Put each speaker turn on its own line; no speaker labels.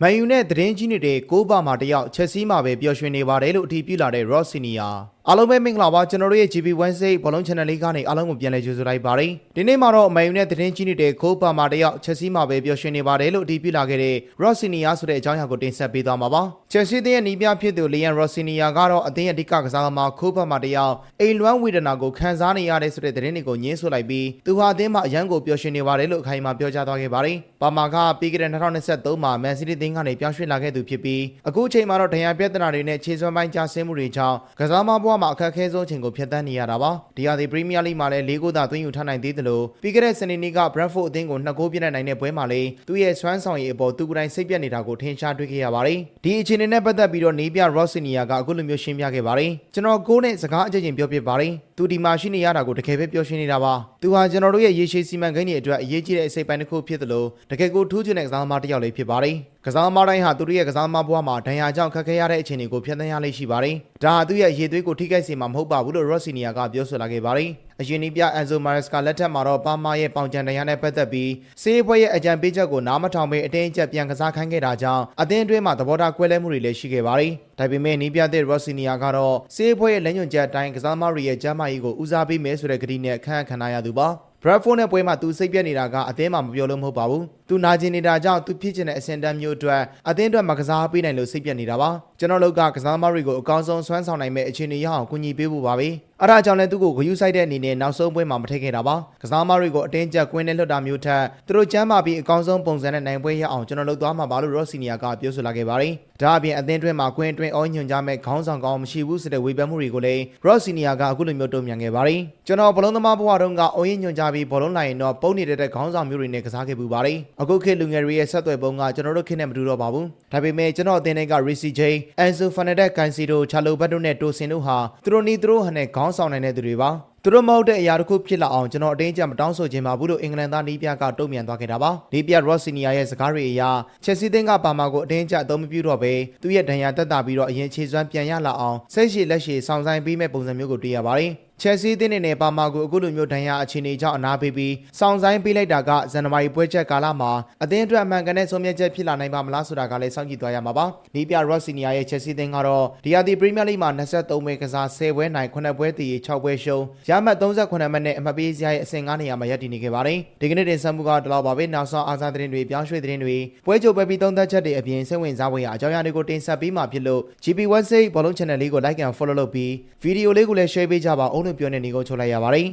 မန်ယူနဲ့သတင်းကြီးနေတဲ့ကိုးပါမာတယောက်ချက်စီးမှာပဲပျော်ရွှင်နေပါတယ်လို့အထီးပြုလာတဲ့ Ross Senior အားလုံးပဲမင်္ဂလာပါကျွန်တော်တို့ရဲ့ GB Wednesday ဘောလုံး channel လေးကနေအားလုံးကိုပြန်လည်ကြိုဆိုလိုက်ပါတယ်ဒီနေ့မှာတော့မန်ယူနဲ့သတင်းကြီးနေတဲ့ကိုးပါမာတယောက်ချက်စီးမှာပဲပျော်ရွှင်နေပါတယ်လို့အထီးပြုလာခဲ့တဲ့ Ross Senior ဆိုတဲ့အကြောင်းအရာကိုတင်ဆက်ပေးသွားမှာပါချက်စီးတဲ့နီးပြဖြစ်သူ Liam Ross Senior ကတော့အသင်းရဲ့အဓိကကစားသမားကိုးပါမာတယောက်အိမ်လွမ်းဝေဒနာကိုခံစားနေရတဲ့ဆိုတဲ့သတင်းတွေကိုညှင်းဆိုလိုက်ပြီးသူဟာအသင်းမှာအရန်ကိုပျော်ရွှင်နေပါတယ်လို့အခိုင်အမာပြောကြားသွားခဲ့ပါတယ်ပါမာကပြီးခဲ့တဲ့2023မှာ Man City တင်းကနေပြောင်းရွှေ့လာခဲ့သူဖြစ်ပြီးအခုချိန်မှာတော့ဒဏ်ရာပြဿနာတွေနဲ့ခြေစွမ်းပိုင်းကျဆင်းမှုတွေကြောင့်ကစားသမားဘဝမှာအခက်အခဲဆုံးချိန်ကိုဖြတ်သန်းနေရတာပါဒီဟာဒီ Premier League မှာလည်း၄ဂိုးသာသွင်းယူထားနိုင်သေးတယ်လို့ပြီးခဲ့တဲ့စနေနေ့က Brentford အသင်းကို2ဂိုးပြတ်နိုင်တဲ့ပွဲမှာလည်းသူ့ရဲ့စွမ်းဆောင်ရည်အပေါ်သူကိုယ်တိုင်စိတ်ပြတ်နေတာကိုထင်ရှားတွေ့ခဲ့ရပါတယ်ဒီအခြေအနေနဲ့ပတ်သက်ပြီးတော့နေပြ Ross Senior ကအခုလိုမျိုးရှင်းပြခဲ့ပါတယ်ကျွန်တော်ကိုးနဲ့စကားအကြိမ်ကြိမ်ပြောပြပါတယ်သူဒီမှာရှိနေရတာကိုတကယ်ပဲပျော်ရွှင်နေတာပါသူဟာကျွန်တော်တို့ရဲ့ရေရှည်စီမံကိန်းတွေအတွက်အရေးကြီးတဲ့အစိပ်ပိုင်းတစ်ခုဖြစ်တယ်လို့တကယ်ကိုထူးချွန်တဲ့ကစားသမားတစ်ယောက်လေးဖြစ်ပါတယ်ကစားသမားတိုင်းဟာသူတို့ရဲ့ကစားသမားဘဝမှာဒဏ်ရာကြောင့်ခက်ခဲရတဲ့အခြေအနေကိုဖြတ်သန်းရလိမ့်ရှိပါတယ်ဒါဟာသူ့ရဲ့ရေသွေးကိုထိခိုက်စေမှာမဟုတ်ပါဘူးလို့ Ross Senior ကပြောဆိုလာခဲ့ပါတယ်အရင်နီးပြ Enzo Maresca လက်ထက်မှာတော့ပါမာရဲ့ပေါင်ချန်တရားနဲ့ပတ်သက်ပြီးစေးပွဲရဲ့အကြံပေးချက်ကိုနားမထောင်ဘဲအတင်းအကျပ်ပြန်ကစားခိုင်းခဲ့တာကြောင့်အသင်းအတွင်းမှာသဘောထားကွဲလွဲမှုတွေလည်းရှိခဲ့ပါတယ်ဒါပေမဲ့နီးပြတဲ့ Ross Senior ကတော့စေးပွဲရဲ့လက်ညွှန်ချက်အတိုင်းကစားသမားတွေရဲ့ကျန်းမာရေးကိုဦးစားပေးမယ်ဆိုတဲ့ကတိနဲ့အခမ်းအနားရသူပါBrentford နဲ့ပွဲမှာသူစိတ်ပြတ်နေတာကအသင်းမှာမပြောလို့မဟုတ်ပါဘူးသူနာကျင်နေတာကြောင့်သူဖြစ်ချင်တဲ့အဆင့်တန်းမျိုးအတွက်အသင်းအတွက်မကစားပေးနိုင်လို့စိတ်ပြတ်နေတာပါကျွန်တော်တို့ကကစားသမားတွေကိုအကောင်းဆုံးစွမ်းဆောင်နိုင်မဲ့အခြေအနေရအောင်ကူညီပေးဖို့ပါပဲအဲ့ဒါကြောင့်လည်းသူ့ကိုဂရုစိုက်တဲ့အနေနဲ့နောက်ဆုံးပွဲမှာမထည့်ခဲ့တာပါကစားသမားတွေကိုအတင်းကျပ်ကွင်းနဲ့လွှတ်တာမျိုးထက်သူတို့ကျမ်းမာပြီးအကောင်းဆုံးပုံစံနဲ့နိုင်ပွဲရအောင်ကျွန်တော်လုပ်သွားမှာပါလို့ Ross Senior ကပြောဆိုလာခဲ့ပါတယ်ဒါအပြင်အသင်းတွင်းမှာကွင်းအတွင်းအောညွှန်ကြားမဲ့ခေါင်းဆောင်ကောင်းမရှိဘူးဆိုတဲ့ဝေဖန်မှုတွေကိုလည်း Ross Senior ကအခုလိုမျိုးတုံ့ပြန်ခဲ့ပါတယ်ကျွန်တော်ဘလုံးသမားဘဝတုန်းကအောညွှန်ကြားပြီးဘောလုံးလိုက်ရင်တော့ပုံနေတဲ့ခေါင်းဆောင်မျိုးတွေနဲ့ကစားခဲ့ပူပါတယ်အခုခေတ်လူငယ်တွေရဲ့ဆက်သွယ်ပုံကကျွန်တော်တို့ခေတ်နဲ့မတူတော့ပါဘူးဒါပေမဲ့ကျွန်တော်အသင်းတွေက Reece James, Enzo Fernandez, Caicedo, Chalo Bado နဲ့ Tosin တို့ဟာသူတို့နီးသူတို့ဟန်နဲ့ခေါင်းဆောင်နိုင်တဲ့သူတွေပါသူတို့မဟုတ်တဲ့အရာတစ်ခုဖြစ်လာအောင်ကျွန်တော်အတင်းအကျပ်မတောင်းဆိုခြင်းပါဘူးလို့အင်္ဂလန်သားနီးပြကတုံ့ပြန်သွားခဲ့တာပါနီးပြ Ross Senior ရဲ့စကားတွေအရချက်စီးသင်းကပါမာကိုအတင်းအကျပ်အသုံးမပြုတော့ဘဲသူ့ရဲ့ဒဏ်ရာတက်တာပြီးတော့အရင်ခြေစွမ်းပြန်ရလာအောင်စိတ်ရှည်လက်ရှည်ဆောင်ဆိုင်ပေးမဲ့ပုံစံမျိုးကိုတွေ့ရပါတယ်ချက်စီးတင်းနဲ့ပါမာကိုအခုလိုမျိုးဒဏ်ရာအခြေအနေကြောင့်အနာပေးပြီးစောင့်ဆိုင်ပေးလိုက်တာကဇန်နဝါရီပွဲချက်ကာလမှာအသင်းအတွက်အမှန်ကန်တဲ့ဆုံးဖြတ်ချက်ဖြစ်လာနိုင်ပါမလားဆိုတာကလည်းစောင့်ကြည့်သွားရမှာပါနီးပြ Ross Senior ရဲ့ချက်စီးတင်းကတော့ဒီယာတီ Premier League မှာ23ပွဲကစား10ပွဲနိုင်9ပွဲတည်6ပွဲရှုံးရမှတ်38မှတ်နဲ့အမှတ်ပေးစရာရဲ့အဆင့်9နေရာမှာရပ်တည်နေခဲ့ပါတယ်ဒီကနေ့တင်ဆက်မှုကတော့ဒီလောက်ပါပဲနောက်ဆုံးအားစားသတင်းတွေပြောင်းရွှေ့သတင်းတွေပွဲကြိုပွဲပြီးသုံးသပ်ချက်တွေအပြင်စိတ်ဝင်စားဖွယ်ရာအကြောင်းအရာတွေကိုတင်ဆက်ပေးမှာဖြစ်လို့ GB Wednesday ဘောလုံး channel လေးကို like and follow လုပ်ပြီးဗီဒီယိုလေးကိုလည်း share ပေးကြပါအောင်လို့ပြောနေနေကိုချုပ်လိုက်ရပါတယ်